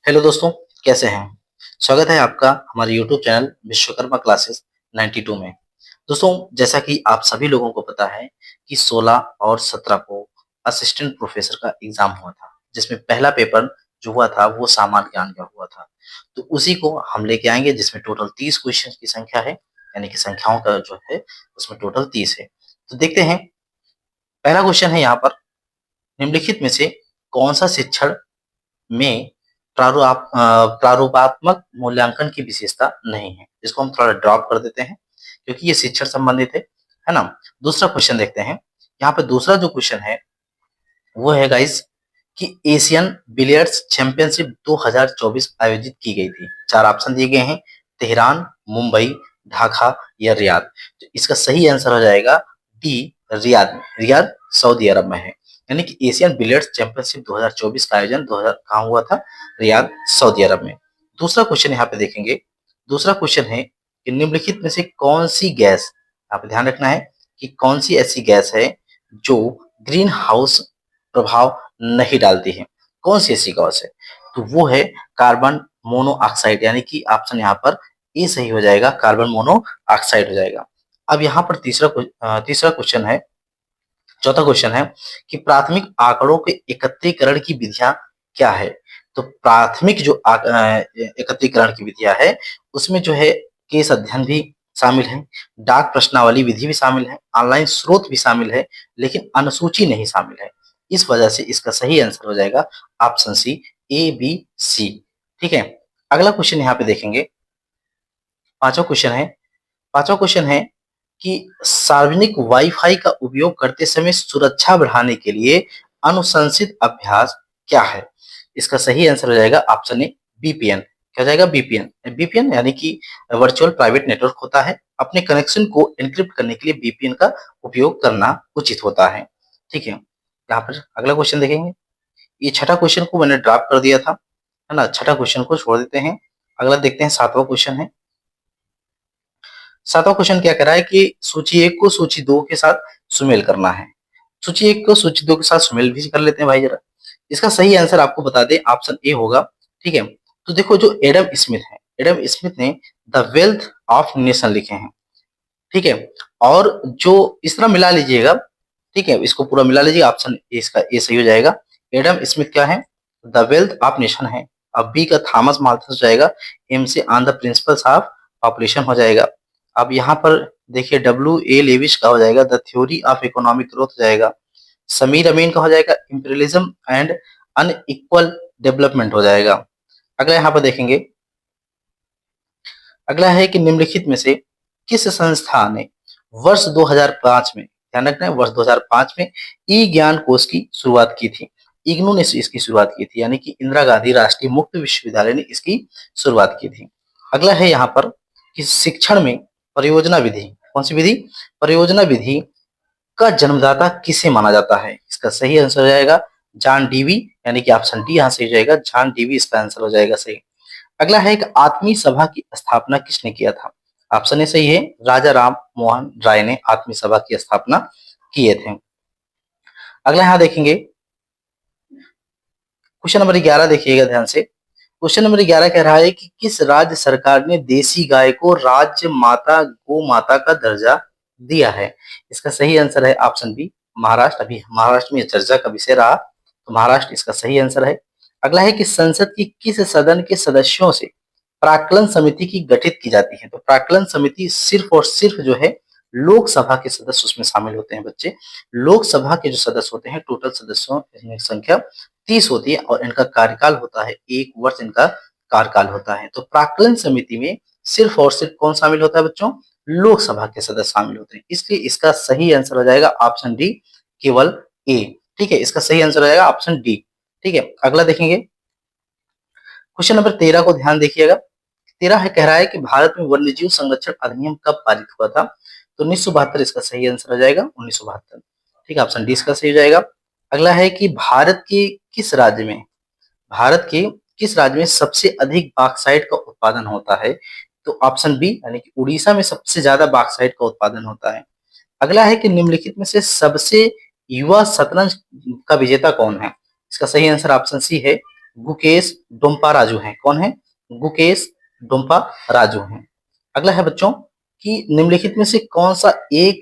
Hello दोस्तों, कैसे हैं? स्वागत है आपका हमारे यूट्यूब चैनल विश्वकर्मा क्लासेस 92 में। दोस्तों, जैसा कि आप सभी लोगों को पता है कि 16 और 17 को असिस्टेंट प्रोफेसर का एग्जाम हुआ था, जिसमें पहला पेपर जो हुआ था वो सामान्य ज्ञान का हुआ था। तो उसी को हम लेके आएंगे, जिसमें टोटल 30 क्वेश्चन की संख्या है, यानी कि संख्याओं का जो है उसमें टोटल 30 है। तो देखते हैं, पहला क्वेश्चन है यहाँ पर, निम्नलिखित में से कौन सा शिक्षण में प्रारूपात्मक मूल्यांकन की विशेषता नहीं है। इसको हम थोड़ा ड्रॉप कर देते हैं क्योंकि ये शिक्षण संबंधित है ना। दूसरा क्वेश्चन देखते हैं। यहाँ पे दूसरा जो क्वेश्चन है वो है गाइस कि एशियन बिलियर्ड्स चैंपियनशिप 2024 आयोजित की गई थी। चार ऑप्शन दिए गए हैं, तेहरान, मुंबई, ढाका या रियाद। तो इसका सही आंसर हो जाएगा डी, रियाद में। रियाद सऊदी अरब में है। यानी कि एशियन बिलियर्ड्स चैंपियनशिप 2024 का आयोजन 2000 कहाँ हुआ था? रियाद, सऊदी अरब में। दूसरा क्वेश्चन यहाँ पे देखेंगे। दूसरा क्वेश्चन है कि निम्नलिखित में से कौन सी गैस, आप ध्यान रखना है कि कौन सी ऐसी गैस है जो ग्रीन हाउस प्रभाव नहीं डालती है। कौन सी ऐसी गैस है? तो वो है कार्बन मोनोऑक्साइड, यानी कि ऑप्शन यहाँ पर ए सही हो जाएगा, कार्बन मोनोऑक्साइड हो जाएगा। अब यहाँ पर तीसरा क्वेश्चन है, चौथा क्वेश्चन है कि प्राथमिक आंकड़ों के एकत्रीकरण की विधियां क्या है। तो प्राथमिक जो एकत्रीकरण की विधियां है उसमें जो है केस अध्ययन भी शामिल है, डाक प्रश्नावली विधि भी शामिल है, ऑनलाइन स्रोत भी शामिल है, लेकिन अनुसूची नहीं शामिल है। इस वजह से इसका सही आंसर हो जाएगा option C, A B C. ठीक है, अगला क्वेश्चन यहाँ पे देखेंगे। पांचवा क्वेश्चन है, पांचवा क्वेश्चन है कि सार्वजनिक वाईफाई का उपयोग करते समय सुरक्षा बढ़ाने के लिए अनुशंसित अभ्यास क्या है। इसका सही आंसर हो जाएगा ऑप्शन ए, बीपीएन। क्या हो जाएगा? बीपीएन। बीपीएन यानी कि वर्चुअल प्राइवेट नेटवर्क होता है। अपने कनेक्शन को एन्क्रिप्ट करने के लिए बीपीएन का उपयोग करना उचित होता है। ठीक है, यहाँ पर अगला क्वेश्चन देखेंगे। ये छठा क्वेश्चन को मैंने ड्रॉप कर दिया था, है ना। छठा क्वेश्चन को छोड़ देते हैं। अगला देखते हैं, सातवां क्वेश्चन है। सातवां क्वेश्चन क्या कह रहा है कि सूची एक को सूची दो के साथ सुमेल करना है। सूची एक को सूची दो के साथ सुमेल भी कर लेते हैं भाई जरा। इसका सही आंसर आपको बता दें, ऑप्शन ए होगा। ठीक है, तो देखो जो एडम स्मिथ है, एडम स्मिथ ने द वेल्थ ऑफ नेशन लिखे हैं। ठीक है, और जो इस तरह मिला लीजिएगा, ठीक है, इसको पूरा मिला लीजिए, ऑप्शन ए इसका ए सही हो जाएगा। एडम स्मिथ क्या है? द वेल्थ ऑफ नेशन है। अब बी का थॉमस माल्थस हो जाएगा। एम से on the principles of population हो जाएगा। अब यहाँ पर देखिए डब्ल्यू ए लेविस का हो जाएगा the theory of economic growth हो जाएगा। समीर अमीन का हो जाएगा इंपीरियलिज्म एंड अनइक्वल डेवलपमेंट हो जाएगा। अगला यहाँ पर देखेंगे, अगला है कि निम्नलिखित में से किस संस्था ने वर्ष 2005 में, ध्यान रखना है, वर्ष 2005 में ई ज्ञान कोष की शुरुआत की थी। इग्नू ने इसकी शुरुआत की थी, यानी कि इंदिरा गांधी राष्ट्रीय मुक्त विश्वविद्यालय ने इसकी शुरुआत की थी। अगला है यहाँ पर कि शिक्षण में परियोजना विधि, कौन सी विधि? परियोजना विधि का जन्मदाता किसे माना जाता है। इसका सही आंसर हो जाएगा जॉन डीवी, यानी कि ऑप्शन डी यहाँ से हो जाएगा, जॉन डीवी इसका आंसर हो जाएगा सही। अगला है कि आत्मीय सभा की स्थापना किसने किया था। ऑप्शन ए सही है, राजा राम मोहन राय ने आत्मीय सभा की स्थापना किए थे। अगला यहाँ देखेंगे, क्वेश्चन नंबर 11 देखिएगा ध्यान से। क्वेश्चन नंबर 11 कह रहा है कि किस राज्य सरकार ने देसी गाय को राज्य माता गो माता का दर्जा दिया है। इसका सही आंसर है ऑप्शन बी, महाराष्ट्र। अभी महाराष्ट्र में चर्चा का विषय रहा, तो महाराष्ट्र इसका सही आंसर है। अगला है कि संसद की किस सदन के सदस्यों से प्राक्कलन समिति की गठित की जाती है। तो प्राक्कलन समिति सिर्फ और सिर्फ जो है लोकसभा के सदस्य उसमें शामिल होते हैं बच्चे। लोकसभा के जो सदस्य होते हैं, टोटल सदस्यों की संख्या 30 होती है और इनका कार्यकाल होता है 1 वर्ष, इनका कार्यकाल होता है। तो प्राक्कलन समिति में सिर्फ और सिर्फ कौन शामिल होता है बच्चों? लोकसभा के सदस्य शामिल होते हैं। इसलिए इसका सही आंसर हो जाएगा ऑप्शन डी, केवल ए। ठीक है, इसका सही आंसर हो जाएगा ऑप्शन डी। ठीक है, अगला देखेंगे, क्वेश्चन नंबर 13 को ध्यान देखिएगा। 13 है, कह रहा है कि भारत में वन्यजीव संरक्षण अधिनियम कब पारित हुआ था। तो 1972 इसका सही आंसर हो जाएगा, 1972। ठीक है, ऑप्शन डी इसका सही हो जाएगा। अगला है कि भारत के किस राज्य में सबसे अधिक बॉक्साइट का उत्पादन होता है। तो ऑप्शन बी, यानी कि उड़ीसा में सबसे ज्यादा बॉक्साइट का उत्पादन होता है। अगला है कि निम्नलिखित में से सबसे युवा शतरंज का विजेता कौन है। इसका सही आंसर ऑप्शन सी है, गुकेश डोम्पा राजू हैं। कौन है? गुकेश डोम्पा राजू हैं। अगला है बच्चों कि निम्नलिखित में से कौन सा एक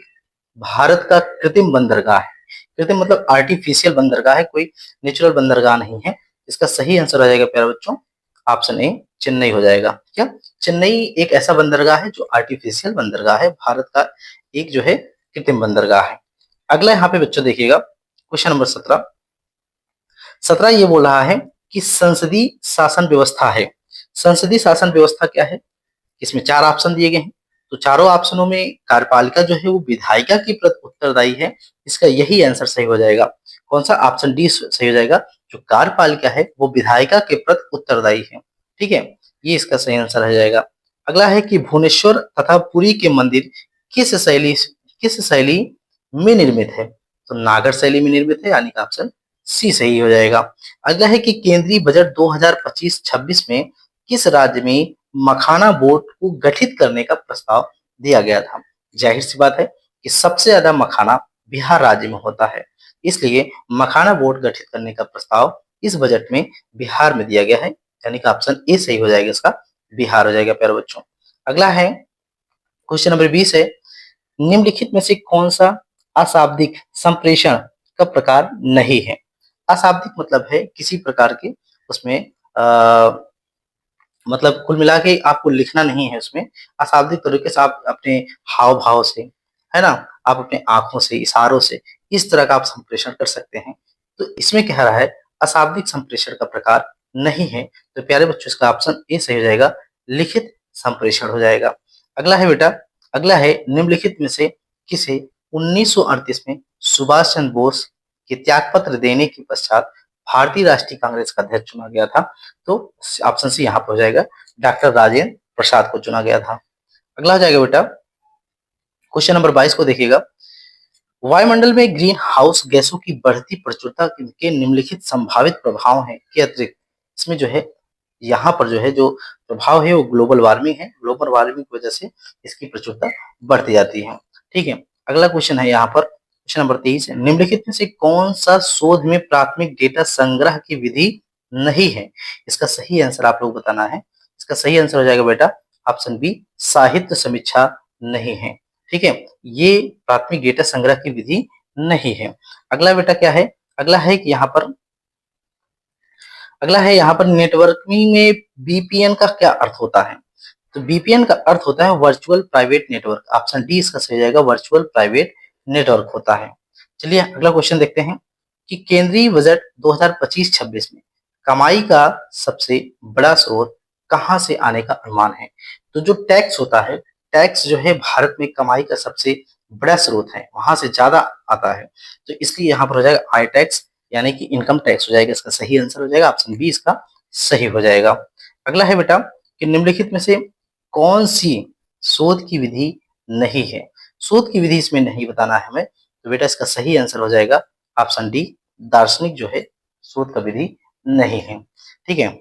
भारत का कृत्रिम बंदरगाह है? कृत्रिम मतलब आर्टिफिशियल बंदरगाह है, कोई नेचुरल बंदरगाह नहीं है। इसका सही आंसर हो जाएगा प्यारे बच्चों ऑप्शन ए चेन्नई हो जाएगा। क्या? चेन्नई एक ऐसा बंदरगाह है जो आर्टिफिशियल बंदरगाह है, भारत का एक जो है कृत्रिम बंदरगाह है। अगला यहाँ पे बच्चों देखिएगा क्वेश्चन नंबर 17। 17 ये बोल रहा है कि संसदीय शासन व्यवस्था है। संसदीय शासन व्यवस्था क्या है? इसमें 4 ऑप्शन दिए गए हैं। तो चारों ऑप्शनों में कार्यपालिका जो है वो विधायिका के प्रति उत्तरदायी है। इसका यही आंसर सही हो जाएगा। कौन सा? ऑप्शन डी सही हो जाएगा। जो कार्यपालिका है वो विधायिका के प्रति उत्तरदायी है। ठीक है, ये इसका सही आंसर हो जाएगा। अगला है कि भुवनेश्वर तथा पुरी के मंदिर किस शैली में निर्मित है? तो नागर शैली में निर्मित है, यानी कि ऑप्शन सी सही हो जाएगा। अगला है कि केंद्रीय बजट 2025-26 में किस राज्य में मखाना बोर्ड को गठित करने का प्रस्ताव दिया गया था? जाहिर सी बात है कि सबसे ज्यादा मखाना बिहार राज्य में होता है, इसलिए मखाना बोर्ड गठित करने का प्रस्ताव इस बजट में बिहार में दिया गया है, यानी कि ऑप्शन ए सही हो जाएगा। इसका बिहार हो जाएगा प्यारे बच्चों। अगला है क्वेश्चन नंबर 20 है, निम्नलिखित में से कौन सा अशाब्दिक संप्रेषण का प्रकार नहीं है? अशाब्दिक मतलब है किसी प्रकार के उसमें मतलब कुल मिला के आपको लिखना नहीं है उसमें। अशाब्दिक तरीके से आप अपने हाव भाव से, है ना, आप अपने आंखों से, इशारों से इस तरह का आप संप्रेषण कर सकते हैं। तो इसमें कह रहा है अशाब्दिक संप्रेषण का प्रकार नहीं है। तो प्यारे बच्चों इसका ऑप्शन ए सही हो जाएगा, लिखित संप्रेषण हो जाएगा। अगला है बेटा, अगला है निम्नलिखित में से किसे 1938 में सुभाष चंद्र बोस के त्याग पत्र देने के पश्चात भारतीय राष्ट्रीय कांग्रेस का अध्यक्ष चुना गया था? तो ऑप्शन सी यहाँ पर हो जाएगा, डॉक्टर राजेंद्र प्रसाद को चुना गया था। अगला हो जाएगा बेटा क्वेश्चन नंबर 22 को देखिएगा, वायुमंडल में ग्रीन हाउस गैसों की बढ़ती प्रचुरता के निम्नलिखित संभावित प्रभाव हैं के अतिरिक्त इसमें जो है यहाँ पर जो है जो प्रभाव है वो ग्लोबल वार्मिंग है। ग्लोबल वार्मिंग की वजह से इसकी प्रचुरता बढ़ती जाती है। ठीक है, अगला क्वेश्चन है यहाँ पर क्वेश्चन नंबर 23 है, निम्नलिखित में से कौन सा शोध में प्राथमिक डेटा संग्रह की विधि नहीं है? इसका सही आंसर आप लोग बताना है। इसका सही आंसर हो जाएगा बेटा ऑप्शन बी, साहित्य समीक्षा नहीं है। ठीक है, ये प्राथमिक डेटा संग्रह की विधि नहीं है। अगला बेटा क्या है? अगला है कि यहाँ पर नेटवर्किंग में बीपीएन का क्या अर्थ होता है? तो बीपीएन का अर्थ होता है virtual private network. Option D इसका सही जाएगा, वर्चुअल प्राइवेट नेटवर्क होता है। चलिए अगला क्वेश्चन देखते हैं कि केंद्रीय बजट 2025-26 में कमाई का सबसे बड़ा स्रोत कहां से आने का अनुमान है? तो जो टैक्स होता है, टैक्स जो है भारत में कमाई का सबसे बड़ा स्रोत है, वहां से ज्यादा आता है। तो इसलिए यहाँ पर हो जाएगा आई टैक्स, यानी कि इनकम टैक्स हो जाएगा। इसका सही आंसर हो जाएगा ऑप्शन बी, इसका सही हो जाएगा। अगला है बेटा कि निम्नलिखित में से कौन सी शोध की विधि नहीं है? शोध की विधि इसमें नहीं बताना है हमें, तो बेटा इसका सही आंसर हो जाएगा ऑप्शन डी, दार्शनिक जो है शोध का विधि नहीं है। ठीक है,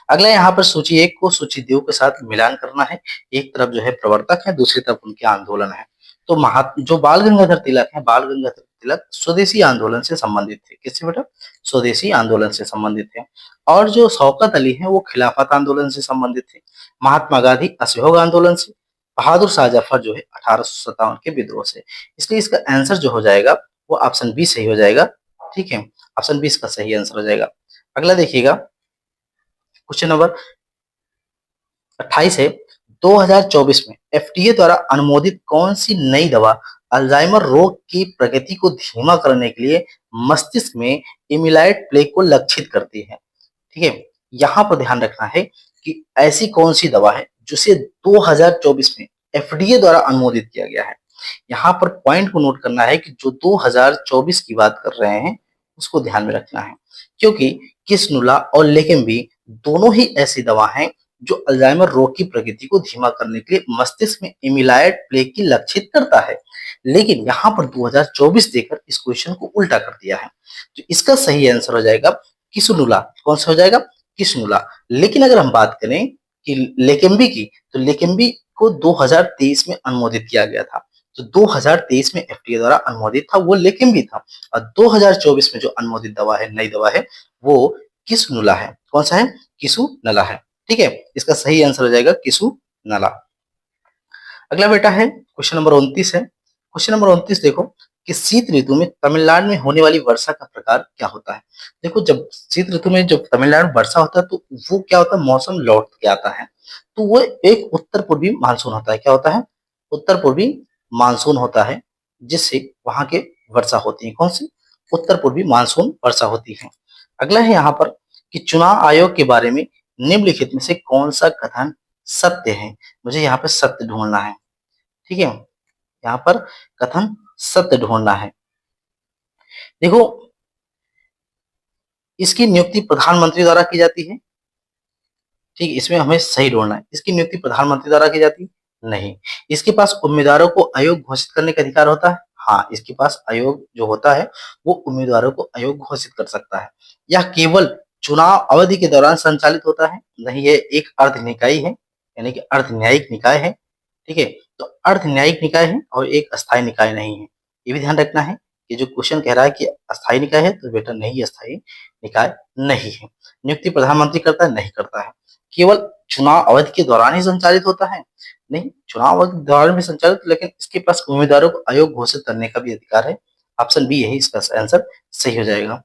अगला यहाँ पर सूची 1 को सूची 2 के साथ मिलान करना है। एक तरफ जो है प्रवर्तक है, दूसरी तरफ उनके आंदोलन है। तो जो बाल गंगाधर तिलक है, बाल गंगाधर तिलक स्वदेशी आंदोलन से संबंधित थे। किससे बेटा? स्वदेशी आंदोलन से संबंधित थे। और जो शौकत अली है वो खिलाफत आंदोलन से संबंधित थे। महात्मा गांधी असहयोग आंदोलन से, बहादुर शाह जफर जो है 1857 के विद्रोह से। इसलिए इसका आंसर जो हो जाएगा वो ऑप्शन बी सही हो जाएगा। ठीक है, ऑप्शन बी इसका सही आंसर हो जाएगा। अगला देखिएगा क्वेश्चन नंबर 28 है, 2024 में एफडीए द्वारा अनुमोदित कौन सी नई दवा अल्जाइमर रोग की प्रगति को धीमा करने के लिए मस्तिष्क में इमिलाइड प्लेग को लक्षित करती है? ठीक है, यहाँ पर ध्यान रखना है कि ऐसी कौन सी दवा है जिसे 2024 में एफडीए द्वारा अनुमोदित किया गया है। यहाँ पर पॉइंट को नोट करना है कि जो 2024 की बात कर रहे हैं उसको ध्यान में रखना है, क्योंकि किसनुला और लेकेम्बी दोनों ही ऐसी दवा हैं जो अल्जाइमर रोग की प्रगति को धीमा करने के लिए मस्तिष्क में इमिलाइड प्लेग की लक्षित करता है। लेकिन यहाँ पर 2024 देकर इस क्वेश्चन को उल्टा कर दिया है। तो इसका सही आंसर हो जाएगा किसनुला। कौन सा हो जाएगा? किसनुला। लेकिन अगर हम बात करें कि लेकेम्बी की, तो लेकेम्बी को 2023 में अनुमोदित किया गया था। तो 2023 में एफडीए द्वारा अनुमोदित था वो लेकेम्बी था, और 2024 में जो अनुमोदित दवा है, नई दवा है, वो किसुनुला है। कौन सा है? किसुनला है। ठीक है, इसका सही आंसर हो जाएगा किसुनला। अगला बेटा है क्वेश्चन नंबर 29 है। क्वेश्चन नंबर 29 देखो कि शीत ऋतु में तमिलनाडु में होने वाली वर्षा का प्रकार क्या होता है। देखो जब शीत ऋतु में जब तमिलनाडु में वर्षा होता है तो वो क्या होता है, मौसम लौट के आता है, तो वो एक उत्तर पूर्वी मानसून होता है। क्या होता है? उत्तर पूर्वी मानसून होता है, जिससे वहां के वर्षा होती है। कौन सी? उत्तर पूर्वी मानसून वर्षा होती है। अगला है यहाँ पर कि चुनाव आयोग के बारे में निम्नलिखित में से कौन सा कथन सत्य है। मुझे यहाँ पे सत्य ढूंढना है। ठीक है, यहाँ पर कथन सत्य ढूंढना है। देखो इसकी नियुक्ति प्रधानमंत्री द्वारा की जाती है। ठीक, इसमें हमें सही ढूंढना है। इसकी नियुक्ति प्रधानमंत्री द्वारा की जाती है? नहीं। इसके पास उम्मीदवारों को आयोग घोषित करने का अधिकार होता है? हाँ, इसके पास आयोग जो होता है वो उम्मीदवारों को आयोग घोषित कर सकता है। यह केवल चुनाव अवधि के दौरान संचालित होता है? नहीं, ये एक अर्ध निकाय है, यानी कि अर्ध न्यायिक निकाय है। ठीक है, तो अर्ध न्यायिक निकाय है और एक अस्थायी निकाय नहीं है। ये भी ध्यान रखना है कि जो क्वेश्चन कह रहा है कि अस्थायी निकाय है तो बेटा नहीं, अस्थायी निकाय नहीं है। नियुक्ति प्रधानमंत्री करता है? नहीं करता है। केवल चुनाव अवधि के दौरान ही संचालित होता है? नहीं, चुनाव अवधि के दौरान भी संचालित, लेकिन इसके पास उम्मीदवारों को आयोग घोषित करने का भी अधिकार है। ऑप्शन बी यही इसका आंसर सही हो जाएगा।